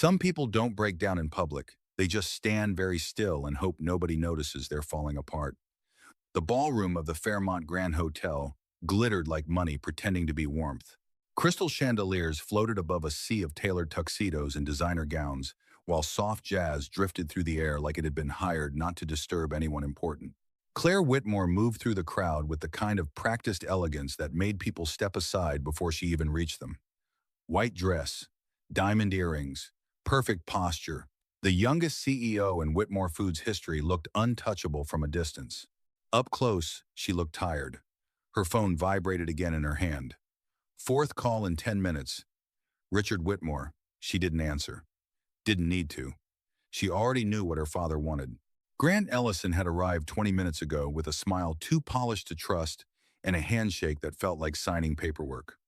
Some people don't break down in public. They just stand very still and hope nobody notices they're falling apart. The ballroom of the Fairmont Grand Hotel glittered like money pretending to be warmth. Crystal chandeliers floated above a sea of tailored tuxedos and designer gowns, while soft jazz drifted through the air like it had been hired not to disturb anyone important. Claire Whitmore moved through the crowd with the kind of practiced elegance that made people step aside before she even reached them. White dress, diamond earrings, perfect posture. The youngest CEO in Whitmore Foods history looked untouchable from a distance. Up close, she looked tired. Her phone vibrated again in her hand. Fourth call in 10 minutes. Richard Whitmore. She didn't answer. Didn't need to. She already knew what her father wanted. Grant Ellison had arrived 20 minutes ago with a smile too polished to trust and a handshake that felt like signing paperwork.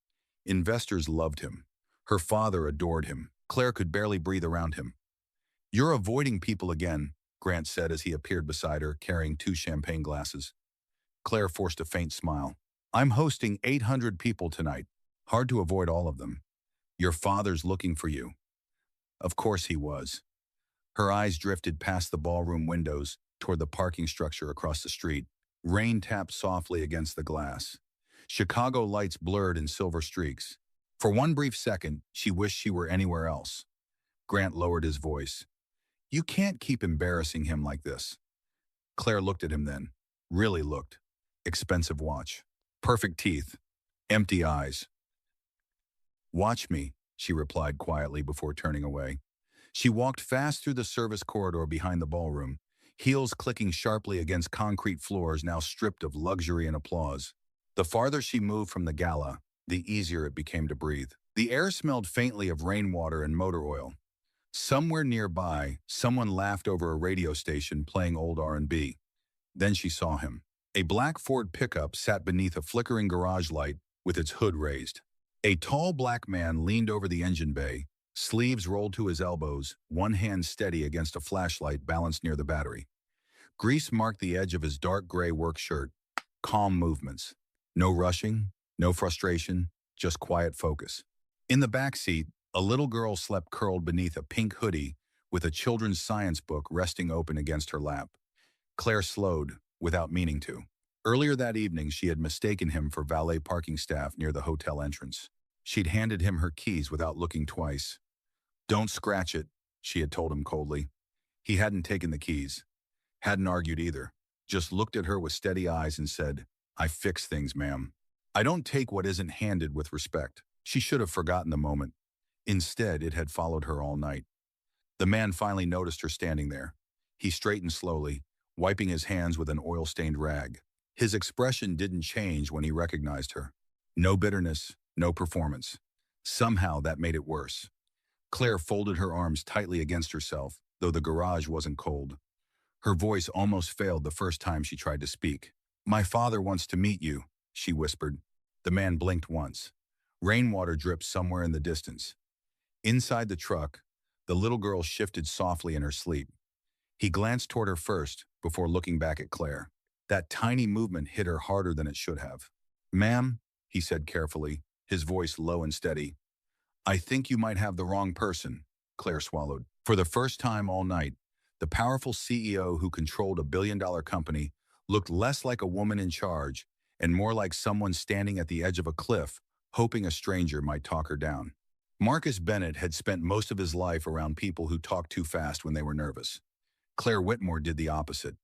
Investors loved him. Her father adored him. Claire could barely breathe around him. "You're avoiding people again," Grant said as he appeared beside her, carrying 2 champagne glasses. Claire forced a faint smile. "I'm hosting 800 people tonight. Hard to avoid all of them. Your father's looking for you." Of course he was. Her eyes drifted past the ballroom windows toward the parking structure across the street. Rain tapped softly against the glass. Chicago lights blurred in silver streaks. For one brief second, she wished she were anywhere else. Grant lowered his voice. "You can't keep embarrassing him like this." Claire looked at him then. Really looked. Expensive watch. Perfect teeth. Empty eyes. "Watch me," she replied quietly before turning away. She walked fast through the service corridor behind the ballroom, heels clicking sharply against concrete floors now stripped of luxury and applause. The farther she moved from the gala, the easier it became to breathe. The air smelled faintly of rainwater and motor oil. Somewhere nearby, someone laughed over a radio station playing old R&B. Then she saw him. A black Ford pickup sat beneath a flickering garage light with its hood raised. A tall black man leaned over the engine bay, sleeves rolled to his elbows, one hand steady against a flashlight balanced near the battery. Grease marked the edge of his dark gray work shirt. Calm movements. No rushing, no frustration, just quiet focus. In the back seat, a little girl slept curled beneath a pink hoodie with a children's science book resting open against her lap. Claire slowed, without meaning to. Earlier that evening, she had mistaken him for valet parking staff near the hotel entrance. She'd handed him her keys without looking twice. "Don't scratch it," she had told him coldly. He hadn't taken the keys. Hadn't argued either. Just looked at her with steady eyes and said, "I fix things, ma'am. I don't take what isn't handed with respect." She should have forgotten the moment. Instead, it had followed her all night. The man finally noticed her standing there. He straightened slowly, wiping his hands with an oil-stained rag. His expression didn't change when he recognized her. No bitterness, no performance. Somehow that made it worse. Claire folded her arms tightly against herself, though the garage wasn't cold. Her voice almost failed the first time she tried to speak. "My father wants to meet you," she whispered. The man blinked once. Rainwater dripped somewhere in the distance. Inside the truck, the little girl shifted softly in her sleep. He glanced toward her first, before looking back at Claire. That tiny movement hit her harder than it should have. "Ma'am," he said carefully, his voice low and steady. "I think you might have the wrong person." Claire swallowed. For the first time all night, the powerful CEO who controlled a billion-dollar company looked less like a woman in charge and more like someone standing at the edge of a cliff, hoping a stranger might talk her down. Marcus Bennett had spent most of his life around people who talked too fast when they were nervous. Claire Whitmore did the opposite.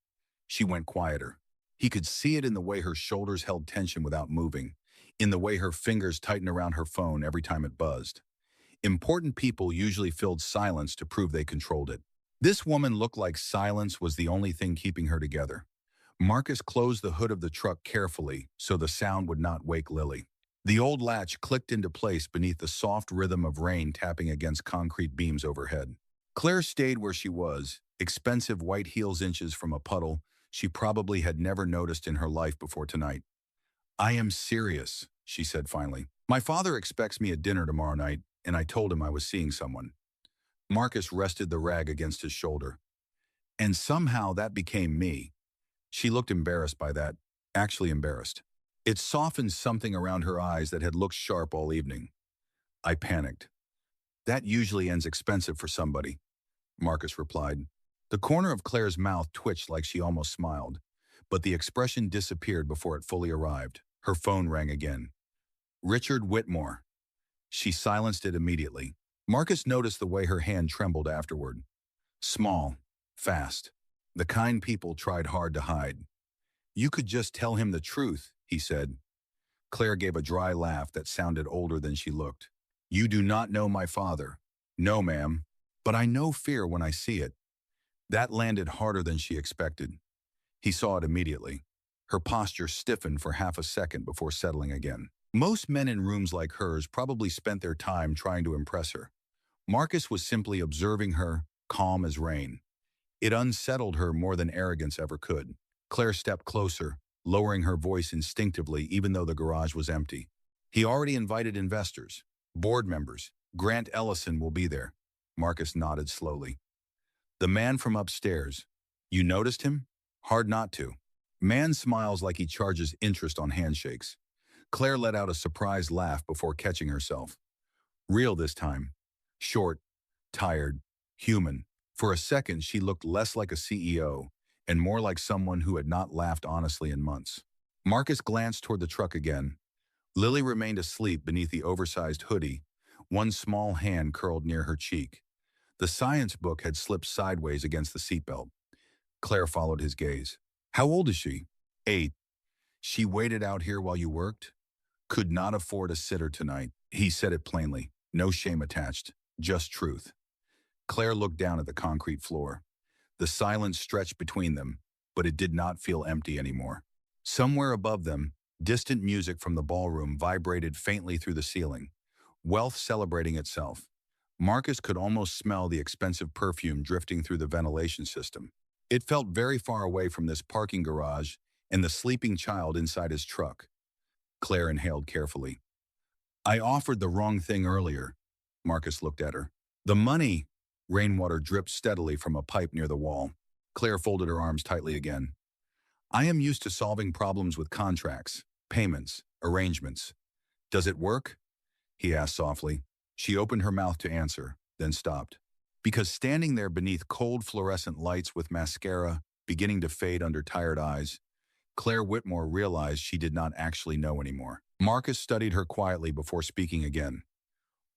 She went quieter. He could see it in the way her shoulders held tension without moving, in the way her fingers tightened around her phone every time it buzzed. Important people usually filled silence to prove they controlled it. This woman looked like silence was the only thing keeping her together. Marcus closed the hood of the truck carefully so the sound would not wake Lily. The old latch clicked into place beneath the soft rhythm of rain tapping against concrete beams overhead. Claire stayed where she was, expensive white heels inches from a puddle she probably had never noticed in her life before tonight. "I am serious," she said finally. "My father expects me at dinner tomorrow night, and I told him I was seeing someone." Marcus rested the rag against his shoulder. "And somehow that became me." She looked embarrassed by that, actually embarrassed. It softened something around her eyes that had looked sharp all evening. "I panicked. That usually ends expensive for somebody, Marcus replied. The corner of Claire's mouth twitched like she almost smiled, but the expression disappeared before it fully arrived. Her phone rang again. Richard Whitmore. She silenced it immediately. Marcus noticed the way her hand trembled afterward. Small, fast. The kind people tried hard to hide. You could just tell him the truth, he said. Claire gave a dry laugh that sounded older than she looked. You do not know my father. No, ma'am. But I know fear when I see it. That landed harder than she expected. He saw it immediately. Her posture stiffened for half a second before settling again. Most men in rooms like hers probably spent their time trying to impress her. Marcus was simply observing her, calm as rain. It unsettled her more than arrogance ever could. Claire stepped closer, lowering her voice instinctively even though the garage was empty. He already invited investors, board members. Grant Ellison will be there. Marcus nodded slowly. The man from upstairs. You noticed him? Hard not to. Man smiles like he charges interest on handshakes. Claire let out a surprised laugh before catching herself. Real this time. Short, tired, human. For a second, she looked less like a CEO and more like someone who had not laughed honestly in months. Marcus glanced toward the truck again. Lily remained asleep beneath the oversized hoodie, one small hand curled near her cheek. The science book had slipped sideways against the seatbelt. Claire followed his gaze. How old is she? 8. She waited out here while you worked? Could not afford a sitter tonight. He said it plainly. No shame attached. Just truth. Claire looked down at the concrete floor. The silence stretched between them, but it did not feel empty anymore. Somewhere above them, distant music from the ballroom vibrated faintly through the ceiling, wealth celebrating itself. Marcus could almost smell the expensive perfume drifting through the ventilation system. It felt very far away from this parking garage and the sleeping child inside his truck. Claire inhaled carefully. I offered the wrong thing earlier. Marcus looked at her. The money. Rainwater dripped steadily from a pipe near the wall. Claire folded her arms tightly again. I am used to solving problems with contracts, payments, arrangements. Does it work? He asked softly. She opened her mouth to answer, then stopped. Because standing there beneath cold fluorescent lights with mascara beginning to fade under tired eyes, Claire Whitmore realized she did not actually know anymore. Marcus studied her quietly before speaking again.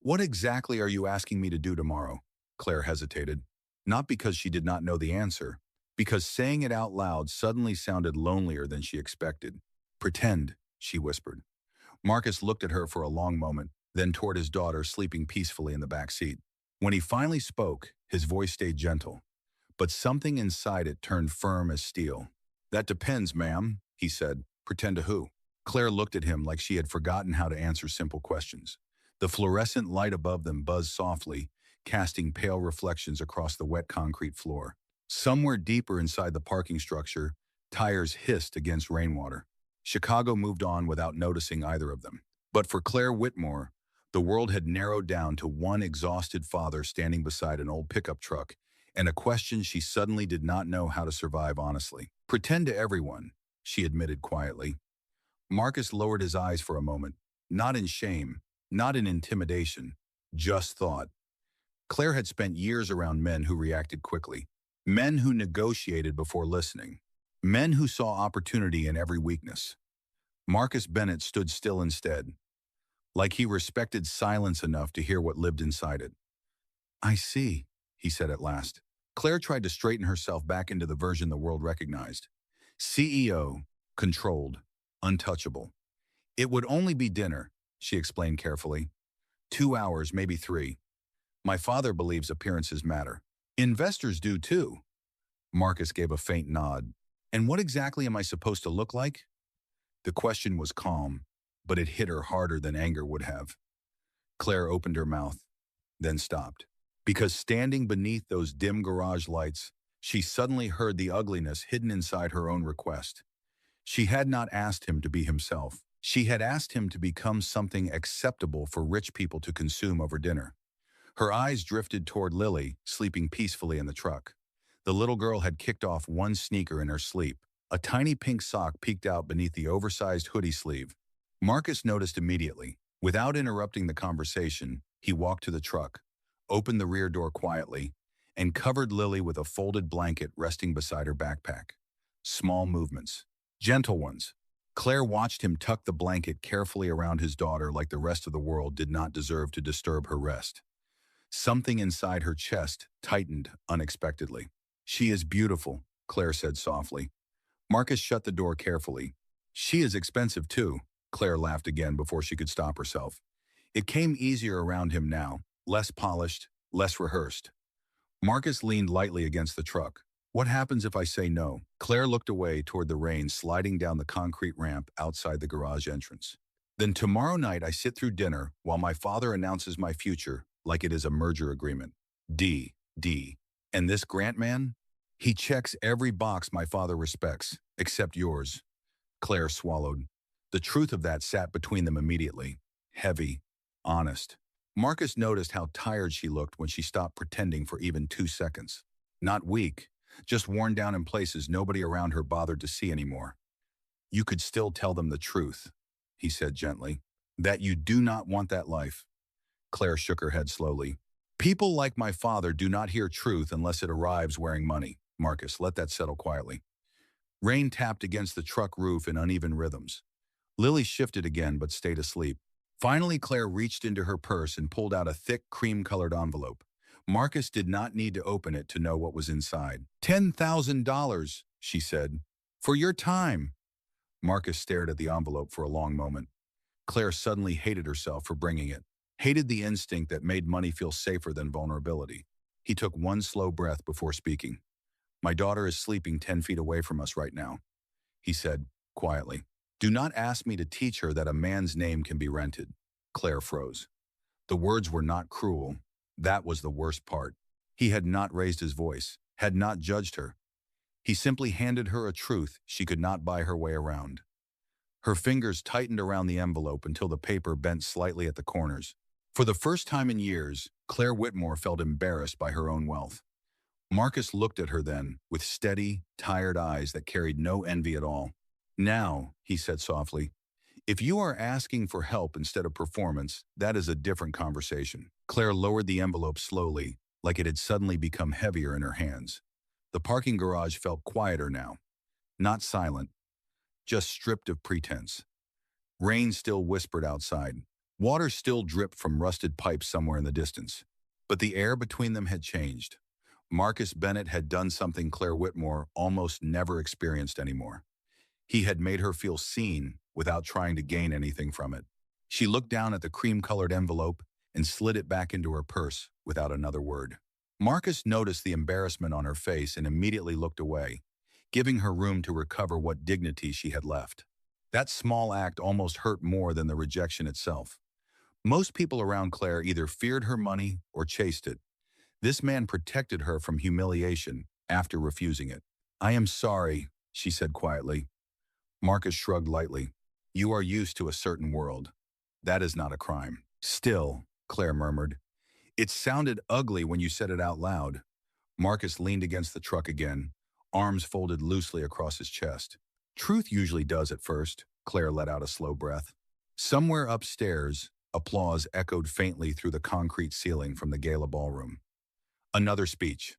What exactly are you asking me to do tomorrow? Claire hesitated, not because she did not know the answer, because saying it out loud suddenly sounded lonelier than she expected. Pretend, she whispered. Marcus looked at her for a long moment, then toward his daughter sleeping peacefully in the back seat. When he finally spoke, his voice stayed gentle, but something inside it turned firm as steel. That depends, ma'am, he said. Pretend to who? Claire looked at him like she had forgotten how to answer simple questions. The fluorescent light above them buzzed softly, casting pale reflections across the wet concrete floor. Somewhere deeper inside the parking structure, tires hissed against rainwater. Chicago moved on without noticing either of them. But for Claire Whitmore, the world had narrowed down to one exhausted father standing beside an old pickup truck, and a question she suddenly did not know how to survive honestly. Pretend to everyone, she admitted quietly. Marcus lowered his eyes for a moment, not in shame, not in intimidation, just thought. Claire had spent years around men who reacted quickly, men who negotiated before listening, men who saw opportunity in every weakness. Marcus Bennett stood still instead, like he respected silence enough to hear what lived inside it. I see, he said at last. Claire tried to straighten herself back into the version the world recognized. CEO, controlled, untouchable. It would only be dinner, she explained carefully. 2 hours, maybe 3. My father believes appearances matter. Investors do too. Marcus gave a faint nod. And what exactly am I supposed to look like? The question was calm, but it hit her harder than anger would have. Claire opened her mouth, then stopped. Because standing beneath those dim garage lights, she suddenly heard the ugliness hidden inside her own request. She had not asked him to be himself. She had asked him to become something acceptable for rich people to consume over dinner. Her eyes drifted toward Lily, sleeping peacefully in the truck. The little girl had kicked off one sneaker in her sleep. A tiny pink sock peeked out beneath the oversized hoodie sleeve. Marcus noticed immediately. Without interrupting the conversation, he walked to the truck, opened the rear door quietly, and covered Lily with a folded blanket resting beside her backpack. Small movements. Gentle ones. Claire watched him tuck the blanket carefully around his daughter like the rest of the world did not deserve to disturb her rest. Something inside her chest tightened unexpectedly. "She is beautiful," Claire said softly. Marcus shut the door carefully. "She is expensive too," Claire laughed again before she could stop herself. It came easier around him now, less polished, less rehearsed. Marcus leaned lightly against the truck. "What happens if I say no?" Claire looked away toward the rain sliding down the concrete ramp outside the garage entrance. "Then tomorrow night I sit through dinner while my father announces my future like it is a merger agreement. D. And this Grant man? He checks every box my father respects, except yours." Claire swallowed. The truth of that sat between them immediately. Heavy. Honest. Marcus noticed how tired she looked when she stopped pretending for even 2 seconds. Not weak, just worn down in places nobody around her bothered to see anymore. "You could still tell them the truth," he said gently. "That you do not want that life." Claire shook her head slowly. "People like my father do not hear truth unless it arrives wearing money." Marcus, let that settle quietly. Rain tapped against the truck roof in uneven rhythms. Lily shifted again but stayed asleep. Finally, Claire reached into her purse and pulled out a thick, cream-colored envelope. Marcus did not need to open it to know what was inside. $10,000, she said. "For your time." Marcus stared at the envelope for a long moment. Claire suddenly hated herself for bringing it. Hated the instinct that made money feel safer than vulnerability. He took one slow breath before speaking. "My daughter is sleeping 10 feet away from us right now," he said, quietly. "Do not ask me to teach her that a man's name can be rented." Claire froze. The words were not cruel. That was the worst part. He had not raised his voice, had not judged her. He simply handed her a truth she could not buy her way around. Her fingers tightened around the envelope until the paper bent slightly at the corners. For the first time in years, Claire Whitmore felt embarrassed by her own wealth. Marcus looked at her then, with steady, tired eyes that carried no envy at all. "Now," he said softly, "if you are asking for help instead of performance, that is a different conversation." Claire lowered the envelope slowly, like it had suddenly become heavier in her hands. The parking garage felt quieter now. Not silent, just stripped of pretense. Rain still whispered outside. Water still dripped from rusted pipes somewhere in the distance. But the air between them had changed. Marcus Bennett had done something Claire Whitmore almost never experienced anymore. He had made her feel seen without trying to gain anything from it. She looked down at the cream-colored envelope and slid it back into her purse without another word. Marcus noticed the embarrassment on her face and immediately looked away, giving her room to recover what dignity she had left. That small act almost hurt more than the rejection itself. Most people around Claire either feared her money or chased it. This man protected her from humiliation after refusing it. "I am sorry," she said quietly. Marcus shrugged lightly. "You are used to a certain world. That is not a crime." "Still," Claire murmured. "It sounded ugly when you said it out loud." Marcus leaned against the truck again, arms folded loosely across his chest. "Truth usually does at first." Claire let out a slow breath. Somewhere upstairs, applause echoed faintly through the concrete ceiling from the gala ballroom. Another speech.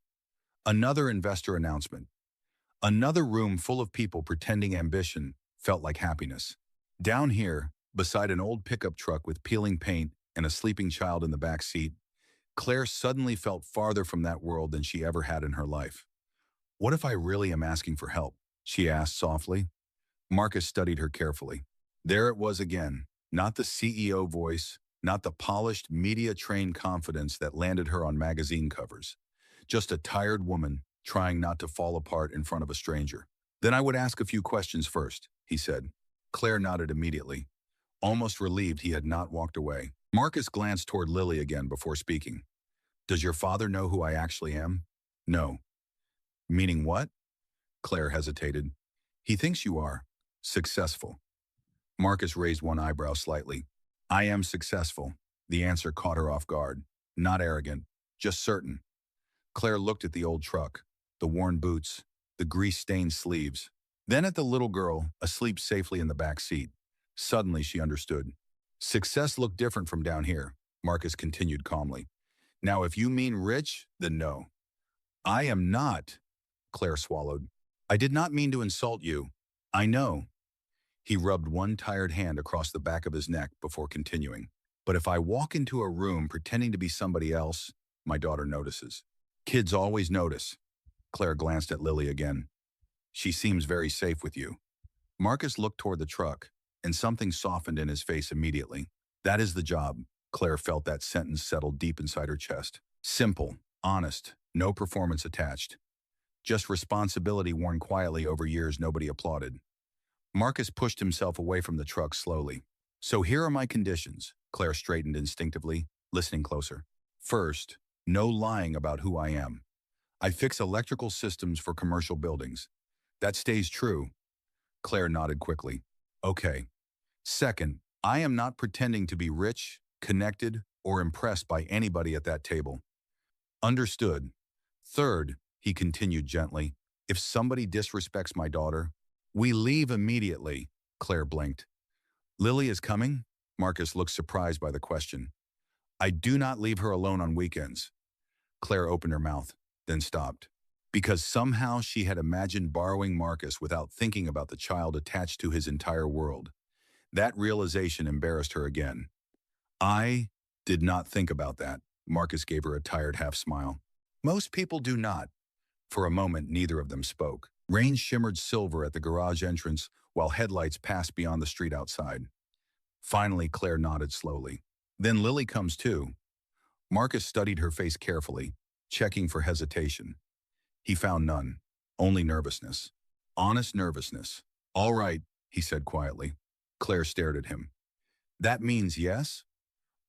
Another investor announcement. Another room full of people pretending ambition felt like happiness. Down here, beside an old pickup truck with peeling paint and a sleeping child in the back seat, Claire suddenly felt farther from that world than she ever had in her life. "What if I really am asking for help?" she asked softly. Marcus studied her carefully. There it was again, not the CEO voice, not the polished, media-trained confidence that landed her on magazine covers. Just a tired woman trying not to fall apart in front of a stranger. "Then I would ask a few questions first," he said. Claire nodded immediately, almost relieved he had not walked away. Marcus glanced toward Lily again before speaking. "Does your father know who I actually am?" "No." "Meaning what?" Claire hesitated. "He thinks you are successful." Marcus raised one eyebrow slightly. "I am successful." The answer caught her off guard. Not arrogant, just certain. Claire looked at the old truck, the worn boots, the grease-stained sleeves, then at the little girl asleep safely in the back seat. Suddenly she understood. "Success looked different from down here," Marcus continued calmly. Now, if you mean rich, then no. I am not, Claire swallowed. I did not mean to insult you. I know. He rubbed one tired hand across the back of his neck before continuing. But if I walk into a room pretending to be somebody else, my daughter notices. Kids always notice. Claire glanced at Lily again. She seems very safe with you. Marcus looked toward the truck, and something softened in his face immediately. That is the job. Claire felt that sentence settle deep inside her chest. Simple, honest, no performance attached. Just responsibility worn quietly over years nobody applauded. Marcus pushed himself away from the truck slowly. So here are my conditions, Claire straightened instinctively, listening closer. First, no lying about who I am. I fix electrical systems for commercial buildings. That stays true. Claire nodded quickly. Okay. Second, I am not pretending to be rich, connected, or impressed by anybody at that table. Understood. Third, he continued gently, if somebody disrespects my daughter, we leave immediately, Claire blinked. Lily is coming? Marcus looked surprised by the question. I do not leave her alone on weekends. Claire opened her mouth, then stopped. Because somehow she had imagined borrowing Marcus without thinking about the child attached to his entire world. That realization embarrassed her again. I did not think about that. Marcus gave her a tired half smile. Most people do not. For a moment, neither of them spoke. Rain shimmered silver at the garage entrance while headlights passed beyond the street outside. Finally, Claire nodded slowly. Then Lily comes too. Marcus studied her face carefully, checking for hesitation. He found none, only nervousness. Honest nervousness. All right, he said quietly. Claire stared at him. That means yes?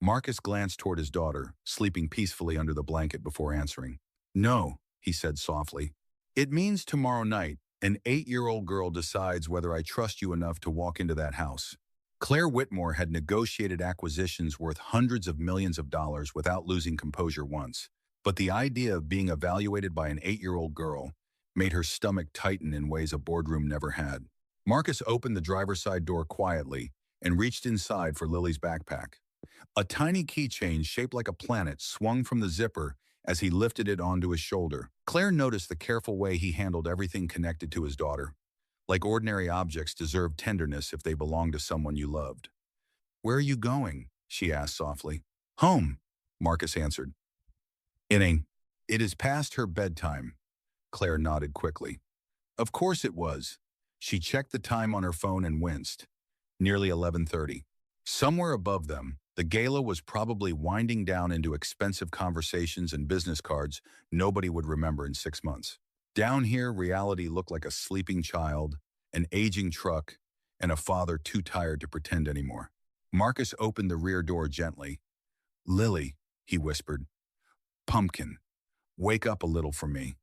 Marcus glanced toward his daughter, sleeping peacefully under the blanket before answering. No, he said softly. It means tomorrow night, an 8-year-old girl decides whether I trust you enough to walk into that house. Claire Whitmore had negotiated acquisitions worth hundreds of millions of dollars without losing composure once, but the idea of being evaluated by an 8-year-old girl made her stomach tighten in ways a boardroom never had. Marcus opened the driver's side door quietly and reached inside for Lily's backpack. A tiny keychain shaped like a planet swung from the zipper as he lifted it onto his shoulder. Claire noticed the careful way he handled everything connected to his daughter. Like ordinary objects deserved tenderness if they belonged to someone you loved. Where are you going? She asked softly. Home, Marcus answered. It is past her bedtime. Claire nodded quickly. Of course it was. She checked the time on her phone and winced. Nearly 11:30. Somewhere above them, the gala was probably winding down into expensive conversations and business cards nobody would remember in 6 months. Down here, reality looked like a sleeping child, an aging truck, and a father too tired to pretend anymore. Marcus opened the rear door gently. Lily, he whispered. Pumpkin, wake up a little for me.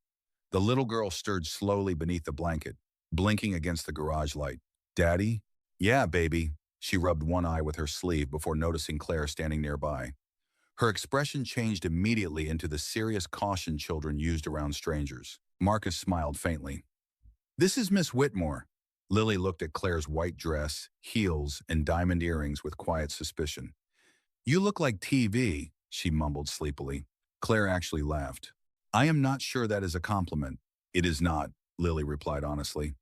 The little girl stirred slowly beneath the blanket, blinking against the garage light. Daddy? Yeah, baby. She rubbed one eye with her sleeve before noticing Claire standing nearby. Her expression changed immediately into the serious caution children used around strangers. Marcus smiled faintly. This is Miss Whitmore. Lily looked at Claire's white dress, heels, and diamond earrings with quiet suspicion. You look like TV, she mumbled sleepily. Claire actually laughed. I am not sure that is a compliment. It is not, Lily replied honestly.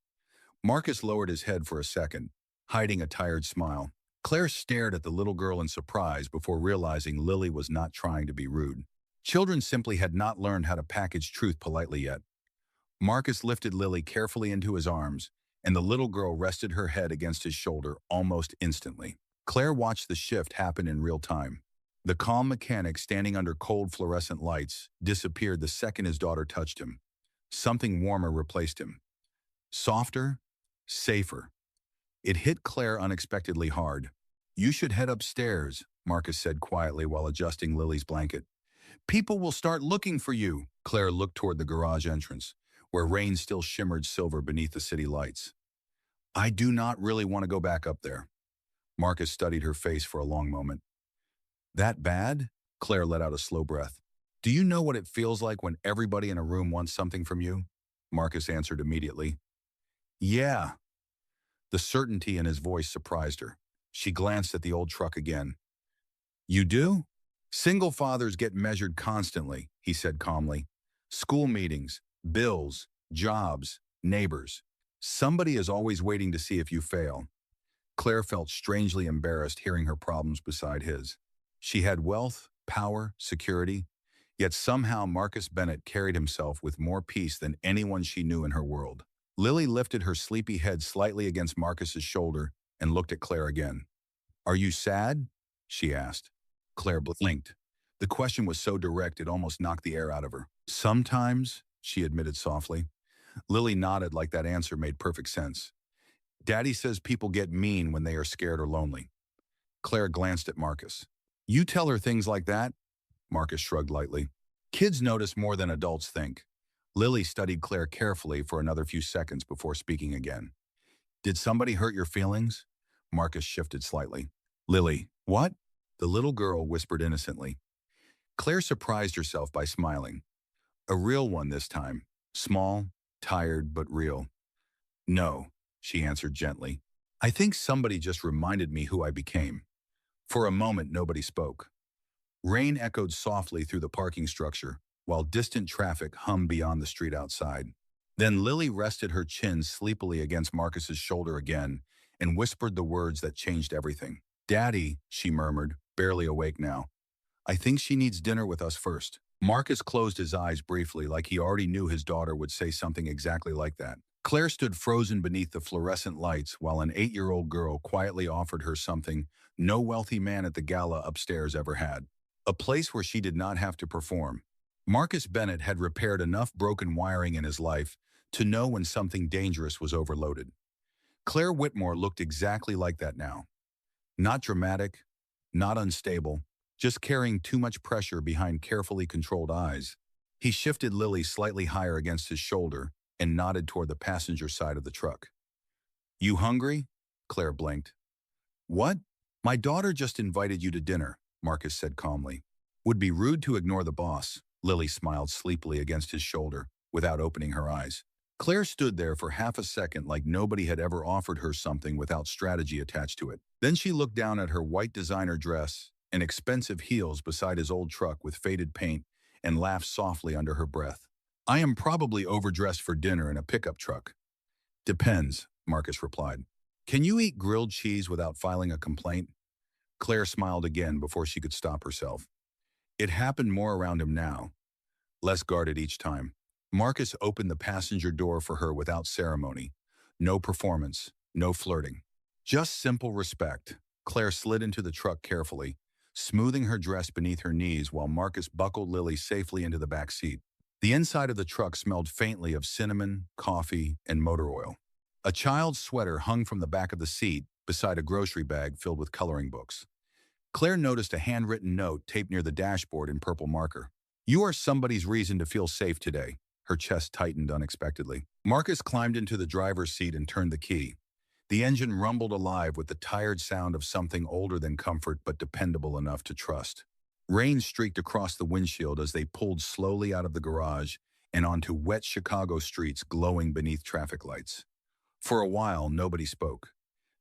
Marcus lowered his head for a second, hiding a tired smile. Claire stared at the little girl in surprise before realizing Lily was not trying to be rude. Children simply had not learned how to package truth politely yet. Marcus lifted Lily carefully into his arms, and the little girl rested her head against his shoulder almost instantly. Claire watched the shift happen in real time. The calm mechanic standing under cold fluorescent lights disappeared the second his daughter touched him. Something warmer replaced him. Softer, safer. It hit Claire unexpectedly hard. You should head upstairs, Marcus said quietly while adjusting Lily's blanket. People will start looking for you. Claire looked toward the garage entrance, where rain still shimmered silver beneath the city lights. I do not really want to go back up there. Marcus studied her face for a long moment. That bad? Claire let out a slow breath. Do you know what it feels like when everybody in a room wants something from you? Marcus answered immediately. Yeah. The certainty in his voice surprised her. She glanced at the old truck again. You do? Single fathers get measured constantly, he said calmly. School meetings, bills, jobs, neighbors. Somebody is always waiting to see if you fail. Claire felt strangely embarrassed hearing her problems beside his. She had wealth, power, security, yet somehow Marcus Bennett carried himself with more peace than anyone she knew in her world. Lily lifted her sleepy head slightly against Marcus's shoulder and looked at Claire again. Are you sad? She asked. Claire blinked. The question was so direct it almost knocked the air out of her. Sometimes, she admitted softly. Lily nodded like that answer made perfect sense. Daddy says people get mean when they are scared or lonely. Claire glanced at Marcus. You tell her things like that? Marcus shrugged lightly. Kids notice more than adults think. Lily studied Claire carefully for another few seconds before speaking again. Did somebody hurt your feelings? Marcus shifted slightly. Lily, what? The little girl whispered innocently. Claire surprised herself by smiling. A real one this time. Small, tired, but real. No, she answered gently. I think somebody just reminded me who I became. For a moment, nobody spoke. Rain echoed softly through the parking structure, while distant traffic hummed beyond the street outside. Then Lily rested her chin sleepily against Marcus's shoulder again and whispered the words that changed everything. Daddy, she murmured, barely awake now. I think she needs dinner with us first. Marcus closed his eyes briefly like he already knew his daughter would say something exactly like that. Claire stood frozen beneath the fluorescent lights while an 8-year-old girl quietly offered her something no wealthy man at the gala upstairs ever had. A place where she did not have to perform. Marcus Bennett had repaired enough broken wiring in his life to know when something dangerous was overloaded. Claire Whitmore looked exactly like that now. Not dramatic, not unstable, just carrying too much pressure behind carefully controlled eyes. He shifted Lily slightly higher against his shoulder and nodded toward the passenger side of the truck. You hungry? Claire blinked. What? My daughter just invited you to dinner, Marcus said calmly. Would be rude to ignore the boss. Lily smiled sleepily against his shoulder without opening her eyes. Claire stood there for half a second like nobody had ever offered her something without strategy attached to it. Then she looked down at her white designer dress and expensive heels beside his old truck with faded paint and laughed softly under her breath. I am probably overdressed for dinner in a pickup truck. Depends, Marcus replied. Can you eat grilled cheese without filing a complaint? Claire smiled again before she could stop herself. It happened more around him now, less guarded each time. Marcus opened the passenger door for her without ceremony. No performance, no flirting. Just simple respect. Claire slid into the truck carefully, smoothing her dress beneath her knees while Marcus buckled Lily safely into the back seat. The inside of the truck smelled faintly of cinnamon, coffee, and motor oil. A child's sweater hung from the back of the seat beside a grocery bag filled with coloring books. Claire noticed a handwritten note taped near the dashboard in purple marker. You are somebody's reason to feel safe today. Her chest tightened unexpectedly. Marcus climbed into the driver's seat and turned the key. The engine rumbled alive with the tired sound of something older than comfort but dependable enough to trust. Rain streaked across the windshield as they pulled slowly out of the garage and onto wet Chicago streets glowing beneath traffic lights. For a while, nobody spoke.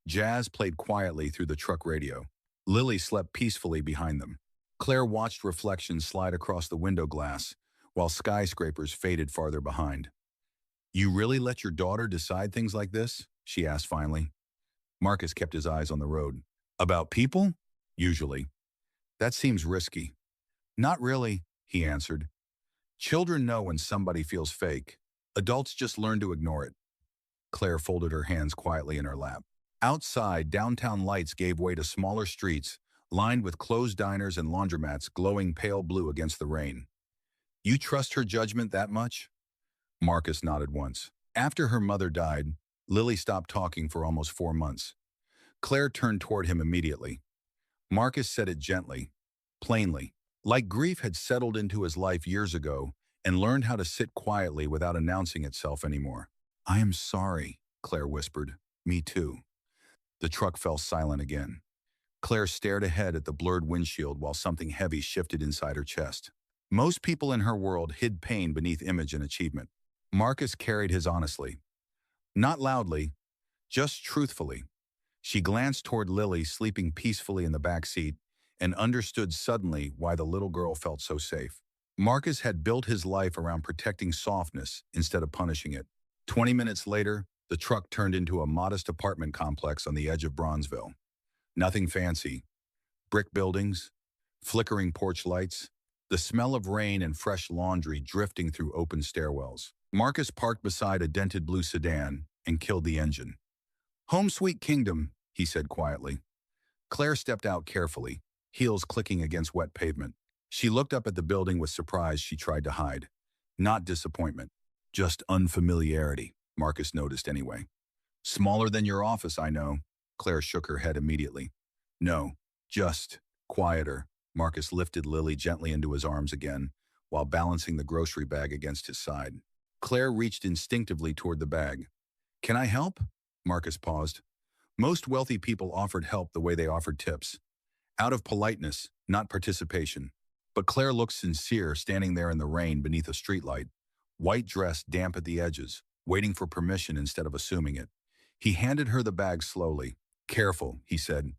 Jazz played quietly through the truck radio. Lily slept peacefully behind them. Claire watched reflections slide across the window glass, while skyscrapers faded farther behind. You really let your daughter decide things like this? She asked finally. Marcus kept his eyes on the road. About people? Usually. That seems risky. Not really, he answered. Children know when somebody feels fake. Adults just learn to ignore it. Claire folded her hands quietly in her lap. Outside, downtown lights gave way to smaller streets, lined with closed diners and laundromats glowing pale blue against the rain. You trust her judgment that much? Marcus nodded once. After her mother died, Lily stopped talking for almost 4 months. Claire turned toward him immediately. Marcus said it gently, plainly, like grief had settled into his life years ago and learned how to sit quietly without announcing itself anymore. I am sorry, Claire whispered. Me too. The truck fell silent again. Claire stared ahead at the blurred windshield while something heavy shifted inside her chest. Most people in her world hid pain beneath image and achievement. Marcus carried his honestly. Not loudly, just truthfully. She glanced toward Lily sleeping peacefully in the back seat and understood suddenly why the little girl felt so safe. Marcus had built his life around protecting softness instead of punishing it. 20 minutes later, the truck turned into a modest apartment complex on the edge of Bronzeville. Nothing fancy. Brick buildings, flickering porch lights, the smell of rain and fresh laundry drifting through open stairwells. Marcus parked beside a dented blue sedan and killed the engine. "Home sweet kingdom," he said quietly. Claire stepped out carefully, heels clicking against wet pavement. She looked up at the building with surprise she tried to hide. Not disappointment, just unfamiliarity, Marcus noticed anyway. "Smaller than your office, I know." Claire shook her head immediately. "No, just quieter." Marcus lifted Lily gently into his arms again, while balancing the grocery bag against his side. Claire reached instinctively toward the bag. "Can I help?" Marcus paused. Most wealthy people offered help the way they offered tips. Out of politeness, not participation. But Claire looked sincere, standing there in the rain beneath a streetlight, white dress damp at the edges, waiting for permission instead of assuming it. He handed her the bag slowly. "Careful," he said.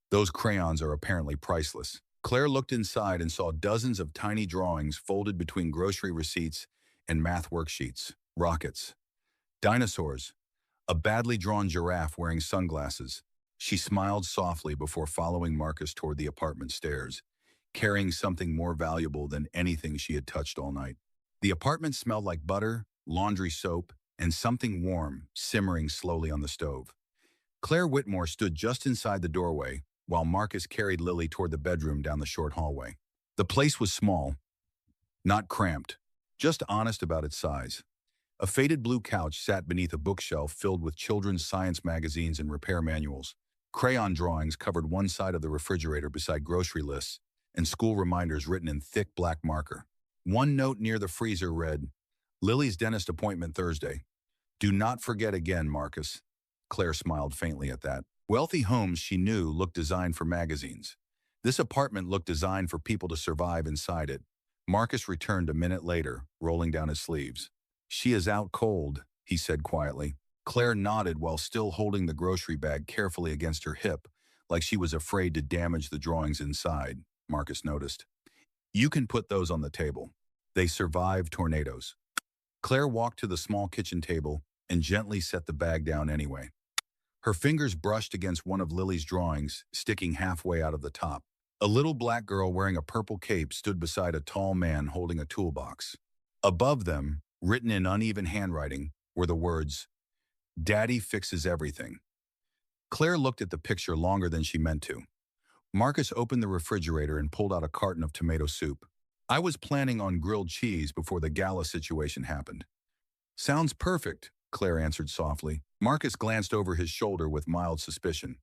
"Those crayons are apparently priceless." Claire looked inside and saw dozens of tiny drawings folded between grocery receipts and math worksheets. Rockets. Dinosaurs. A badly drawn giraffe wearing sunglasses. She smiled softly before following Marcus toward the apartment stairs, carrying something more valuable than anything she had touched all night. The apartment smelled like butter, laundry soap, and something warm simmering slowly on the stove. Claire Whitmore stood just inside the doorway, while Marcus carried Lily toward the bedroom down the short hallway. The place was small, not cramped, just honest about its size. A faded blue couch sat beneath a bookshelf filled with children's science magazines and repair manuals. Crayon drawings covered one side of the refrigerator beside grocery lists and school reminders written in thick black marker. One note near the freezer read, "Lily's dentist appointment Thursday. Do not forget again, Marcus." Claire smiled faintly at that. Wealthy homes, she knew, looked designed for magazines. This apartment looked designed for people to survive inside it. Marcus returned a minute later, rolling down his sleeves. "She is out cold," he said quietly. Claire nodded while still holding the grocery bag carefully against her hip, like she was afraid to damage the drawings inside, Marcus noticed. "You can put those on the table. They survive tornadoes." Claire walked to the small kitchen table and gently set the bag down anyway. Her fingers brushed against one of Lily's drawings, sticking halfway out of the top. A little black girl wearing a purple cape stood beside a tall man holding a toolbox. Above them, written in uneven handwriting, were the words, "Daddy fixes everything." Claire looked at the picture longer than she meant to. Marcus opened the refrigerator and pulled out a carton of tomato soup. "I was planning on grilled cheese before the gala situation happened." "Sounds perfect," Claire answered softly. Marcus glanced over his shoulder with mild suspicion.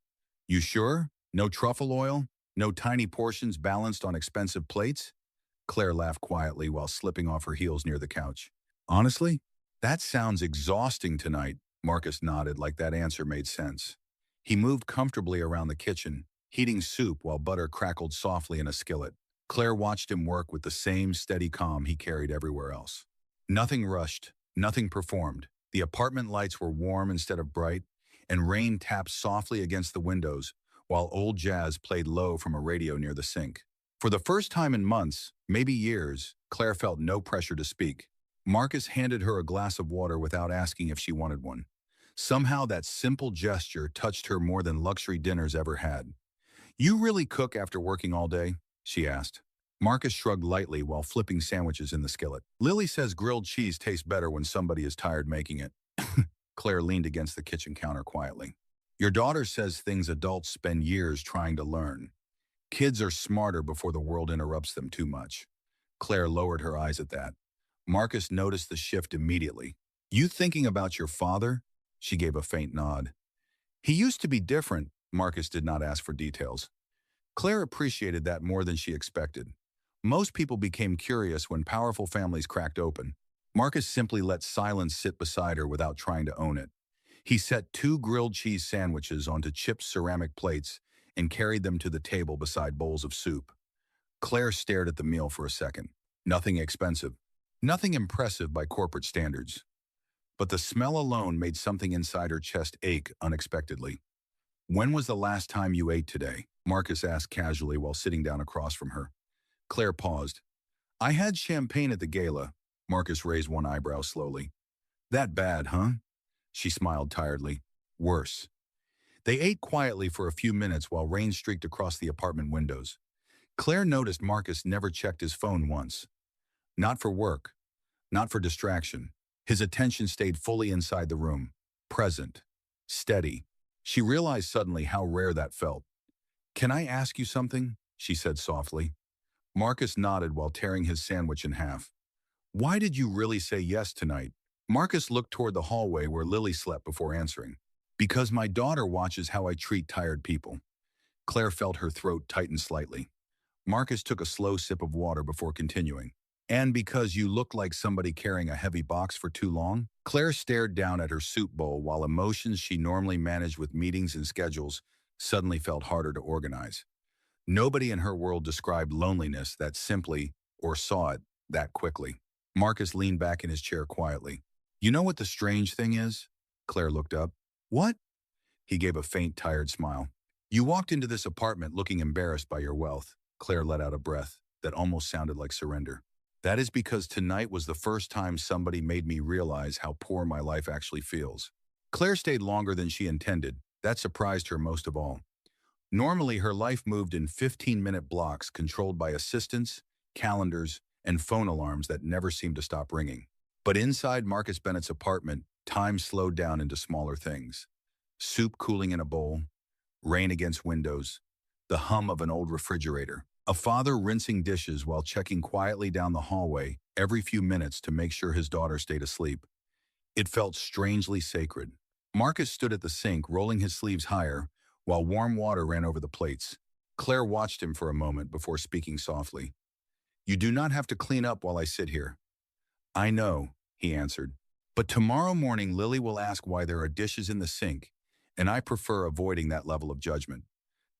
"You sure? No truffle oil? No tiny portions balanced on expensive plates?" Claire laughed quietly while slipping off her heels near the couch. "Honestly, that sounds exhausting tonight." Marcus nodded like that answer made sense. He moved comfortably around the kitchen, heating soup while butter crackled softly in a skillet. Claire watched him work with the same steady calm he carried everywhere else. Nothing rushed, nothing performed. The apartment lights were warm instead of bright, and rain tapped softly against the windows, while old jazz played low from a radio near the sink. For the first time in months, maybe years, Claire felt no pressure to speak. Marcus handed her a glass of water without asking if she wanted one. Somehow that simple gesture touched her more than luxury dinners ever had. "You really cook after working all day?" she asked. Marcus shrugged lightly while flipping sandwiches in the skillet. "Lily says grilled cheese tastes better when somebody is tired making it." Claire leaned against the kitchen counter quietly. "Your daughter says things adults spend years trying to learn. Kids are smarter before the world interrupts them too much." Claire lowered her eyes at that. Marcus noticed the shift immediately. "You thinking about your father?" She gave a faint nod. "He used to be different." Marcus did not ask for details. Claire appreciated that more than she expected. Most people became curious when powerful families cracked open. Marcus simply let silence sit beside her without trying to own it. He set 2 grilled cheese sandwiches onto chipped ceramic plates and carried them to the table beside bowls of soup. Claire stared at the meal for a second. Nothing expensive. Nothing impressive by corporate standards. But the smell alone made something inside her chest ache unexpectedly. When was the last time you ate today? Marcus asked casually while sitting down across from her. Claire paused. I had champagne at the gala. Marcus raised one eyebrow slowly. That bad, huh? She smiled tiredly. Worse. They ate quietly for a few minutes while rain streaked across the apartment windows. Claire noticed Marcus never checked his phone once. Not for work, not for distraction. His attention stayed fully inside the room, present, steady. She realized suddenly how rare that felt. Can I ask you something? She said softly. Marcus nodded while tearing his sandwich in half. Why did you really say yes tonight? Marcus looked toward the hallway where Lily slept before answering. Because my daughter watches how I treat tired people. Claire felt her throat tighten slightly. Marcus took a slow sip of water before continuing. And because you looked like somebody carrying a heavy box for too long? Claire stared down at her soup bowl while emotions she normally managed with meetings and schedules suddenly felt harder to organize. Nobody in her world described loneliness that simply, or saw it that quickly. Marcus leaned back in his chair quietly. You know what the strange thing is? Claire looked up. What? He gave a faint, tired smile. You walked into this apartment looking embarrassed by your wealth. Claire let out a breath that almost sounded like surrender. That is because tonight was the first time somebody made me realize how poor my life actually feels. Claire stayed longer than she intended. That surprised her most of all. Normally, her life moved in 15-minute blocks controlled by assistants, calendars, and phone alarms that never seemed to stop ringing. But inside Marcus Bennett's apartment, time slowed down into smaller things. Soup cooling in a bowl, rain against windows, the hum of an old refrigerator, a father rinsing dishes while checking quietly down the hallway every few minutes to make sure his daughter stayed asleep. It felt strangely sacred. Marcus stood at the sink, rolling his sleeves higher, while warm water ran over the plates. Claire watched him for a moment before speaking softly. You do not have to clean up while I sit here. I know, he answered. But tomorrow morning Lily will ask why there are dishes in the sink, and I prefer avoiding that level of judgment.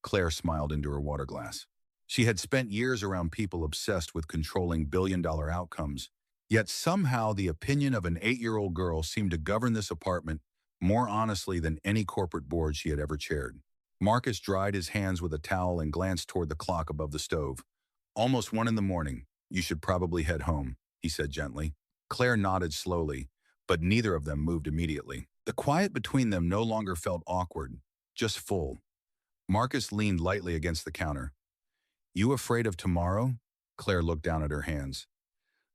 Claire smiled into her water glass. She had spent years around people obsessed with controlling billion-dollar outcomes, yet somehow the opinion of an 8-year-old girl seemed to govern this apartment more honestly than any corporate board she had ever chaired. Marcus dried his hands with a towel and glanced toward the clock above the stove. Almost 1 in the morning. You should probably head home, he said gently. Claire nodded slowly, but neither of them moved immediately. The quiet between them no longer felt awkward, just full. Marcus leaned lightly against the counter. You afraid of tomorrow? Claire looked down at her hands.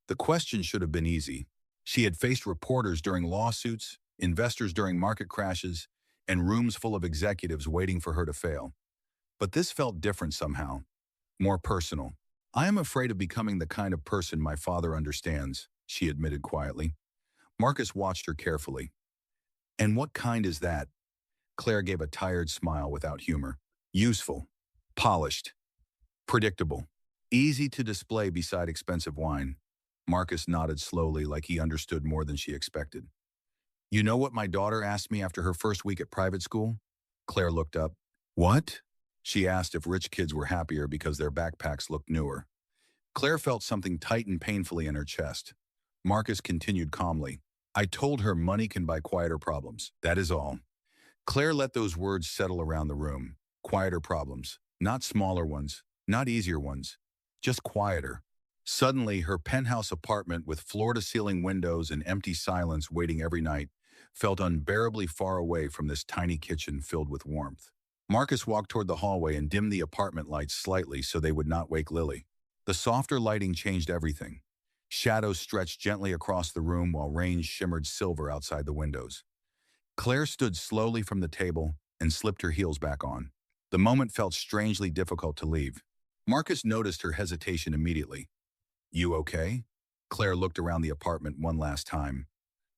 The question should have been easy. She had faced reporters during lawsuits, investors during market crashes, and rooms full of executives waiting for her to fail. But this felt different somehow, more personal. I am afraid of becoming the kind of person my father understands, she admitted quietly. Marcus watched her carefully. And what kind is that? Claire gave a tired smile without humor. Useful, polished, predictable, easy to display beside expensive wine. Marcus nodded slowly like he understood more than she expected. You know what my daughter asked me after her first week at private school? Claire looked up. What? She asked if rich kids were happier because their backpacks looked newer. Claire felt something tighten painfully in her chest. Marcus continued calmly. I told her money can buy quieter problems. That is all. Claire let those words settle around the room. Quieter problems. Not smaller ones. Not easier ones. Just quieter. Suddenly, her penthouse apartment with floor-to-ceiling windows and empty silence waiting every night felt unbearably far away from this tiny kitchen filled with warmth. Marcus walked toward the hallway and dimmed the apartment lights slightly so they would not wake Lily. The softer lighting changed everything. Shadows stretched gently across the room while rain shimmered silver outside the windows. Claire stood slowly from the table and slipped her heels back on. The moment felt strangely difficult to leave. Marcus noticed her hesitation immediately. You okay? Claire looked around the apartment one last time.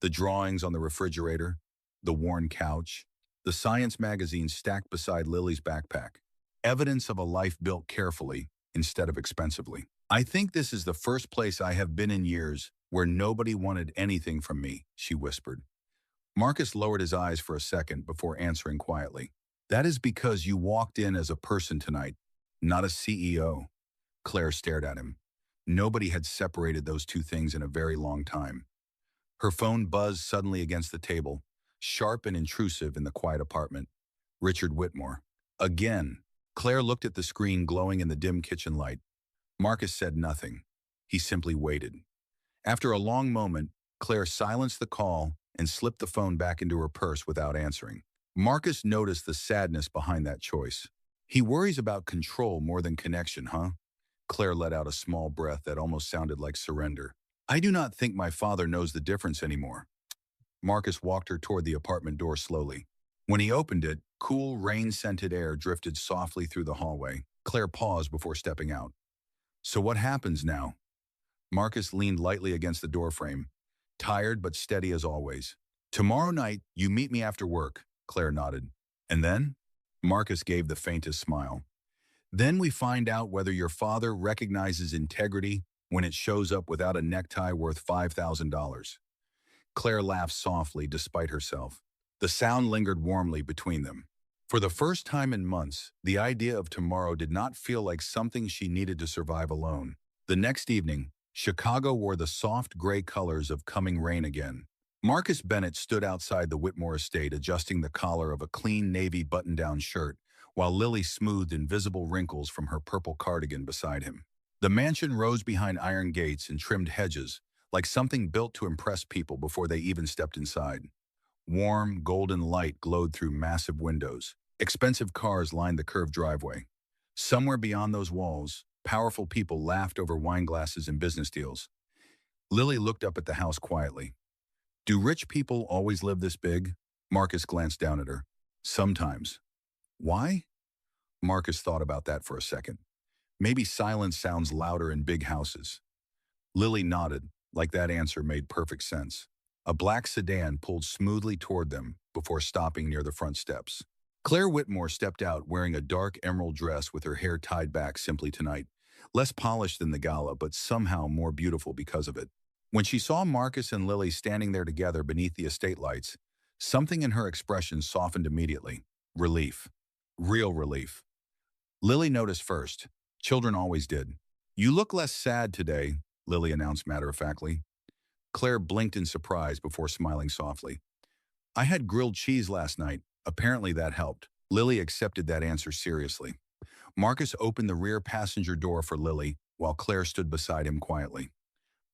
The drawings on the refrigerator, the worn couch, the science magazine stacked beside Lily's backpack. Evidence of a life built carefully instead of expensively. I think this is the first place I have been in years where nobody wanted anything from me, she whispered. Marcus lowered his eyes for a second before answering quietly. That is because you walked in as a person tonight, not a CEO. Claire stared at him. Nobody had separated those two things in a very long time. Her phone buzzed suddenly against the table, sharp and intrusive in the quiet apartment. Richard Whitmore. Again. Claire looked at the screen glowing in the dim kitchen light. Marcus said nothing. He simply waited. After a long moment, Claire silenced the call and slipped the phone back into her purse without answering. Marcus noticed the sadness behind that choice. He worries about control more than connection, huh? Claire let out a small breath that almost sounded like surrender. I do not think my father knows the difference anymore. Marcus walked her toward the apartment door slowly. When he opened it, cool, rain-scented air drifted softly through the hallway. Claire paused before stepping out. So what happens now? Marcus leaned lightly against the doorframe, tired but steady as always. Tomorrow night, you meet me after work, Claire nodded. And then? Marcus gave the faintest smile. Then we find out whether your father recognizes integrity when it shows up without a necktie worth $5,000. Claire laughed softly despite herself. The sound lingered warmly between them. For the first time in months, the idea of tomorrow did not feel like something she needed to survive alone. The next evening, Chicago wore the soft gray colors of coming rain again. Marcus Bennett stood outside the Whitmore estate adjusting the collar of a clean navy button-down shirt, while Lily smoothed invisible wrinkles from her purple cardigan beside him. The mansion rose behind iron gates and trimmed hedges, like something built to impress people before they even stepped inside. Warm, golden light glowed through massive windows. Expensive cars lined the curved driveway. Somewhere beyond those walls, powerful people laughed over wine glasses and business deals. Lily looked up at the house quietly. Do rich people always live this big? Marcus glanced down at her. Sometimes. Why? Marcus thought about that for a second. Maybe silence sounds louder in big houses. Lily nodded, like that answer made perfect sense. A black sedan pulled smoothly toward them before stopping near the front steps. Claire Whitmore stepped out wearing a dark emerald dress with her hair tied back simply tonight, less polished than the gala, but somehow more beautiful because of it. When she saw Marcus and Lily standing there together beneath the estate lights, something in her expression softened immediately. Relief. Real relief. Lily noticed first. Children always did. You look less sad today, Lily announced matter-of-factly. Claire blinked in surprise before smiling softly. I had grilled cheese last night. Apparently that helped. Lily accepted that answer seriously. Marcus opened the rear passenger door for Lily, while Claire stood beside him quietly.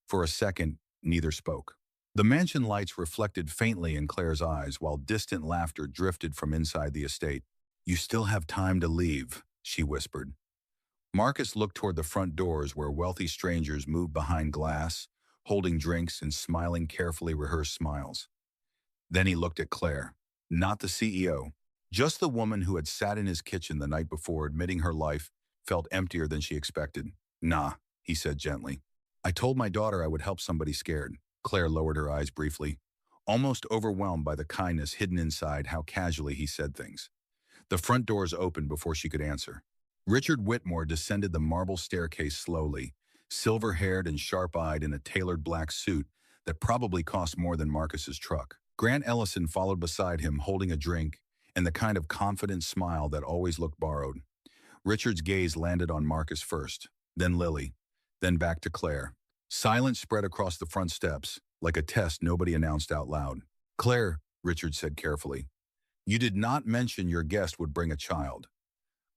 For a second, neither spoke. The mansion lights reflected faintly in Claire's eyes, while distant laughter drifted from inside the estate. You still have time to leave, she whispered. Marcus looked toward the front doors where wealthy strangers moved behind glass, holding drinks and smiling carefully rehearsed smiles. Then he looked at Claire, not the CEO, just the woman who had sat in his kitchen the night before admitting her life felt emptier than she expected. Nah, he said gently. I told my daughter I would help somebody scared. Claire lowered her eyes briefly, almost overwhelmed by the kindness hidden inside how casually he said things. The front doors opened before she could answer. Richard Whitmore descended the marble staircase slowly, silver-haired and sharp-eyed in a tailored black suit that probably cost more than Marcus's truck. Grant Ellison followed beside him holding a drink and the kind of confident smile that always looked borrowed. Richard's gaze landed on Marcus first, then Lily, then back to Claire. Silence spread across the front steps, like a test nobody announced out loud. Claire, Richard said carefully, you did not mention your guest would bring a child.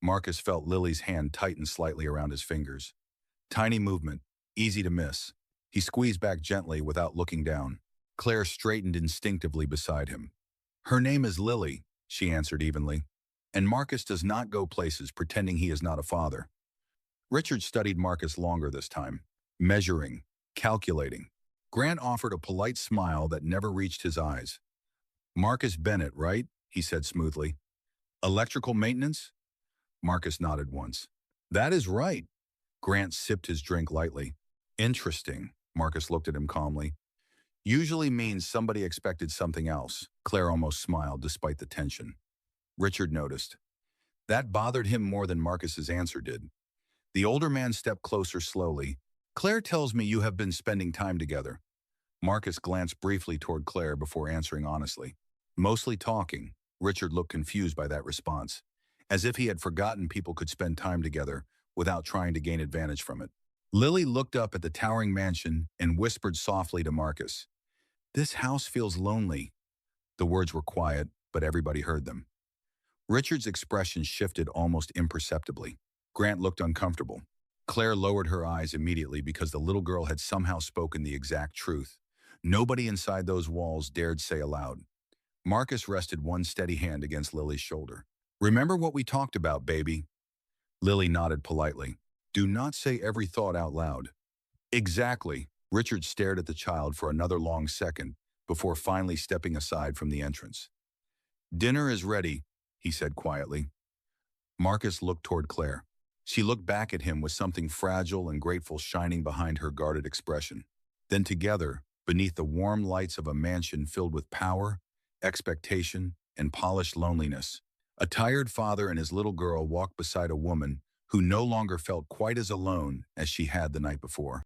Marcus felt Lily's hand tighten slightly around his fingers. Tiny movement, easy to miss. He squeezed back gently without looking down. Claire straightened instinctively beside him. Her name is Lily, she answered evenly. And Marcus does not go places pretending he is not a father. Richard studied Marcus longer this time, measuring, calculating. Grant offered a polite smile that never reached his eyes. Marcus Bennett, right? He said smoothly. Electrical maintenance? Marcus nodded once. That is right. Grant sipped his drink lightly. Interesting, Marcus looked at him calmly. Usually means somebody expected something else. Claire almost smiled despite the tension. Richard noticed. That bothered him more than Marcus's answer did. The older man stepped closer slowly. Claire tells me you have been spending time together. Marcus glanced briefly toward Claire before answering honestly. Mostly talking. Richard looked confused by that response, as if he had forgotten people could spend time together without trying to gain advantage from it. Lily looked up at the towering mansion and whispered softly to Marcus. This house feels lonely. The words were quiet, but everybody heard them. Richard's expression shifted almost imperceptibly. Grant looked uncomfortable. Claire lowered her eyes immediately because the little girl had somehow spoken the exact truth. Nobody inside those walls dared say aloud. Marcus rested one steady hand against Lily's shoulder. "Remember what we talked about, baby?" Lily nodded politely. "Do not say every thought out loud." "Exactly." Richard stared at the child for another long second before finally stepping aside from the entrance. "Dinner is ready," he said quietly. Marcus looked toward Claire. She looked back at him with something fragile and grateful shining behind her guarded expression. Then together, beneath the warm lights of a mansion filled with power, expectation, and polished loneliness, a tired father and his little girl walked beside a woman who no longer felt quite as alone as she had the night before.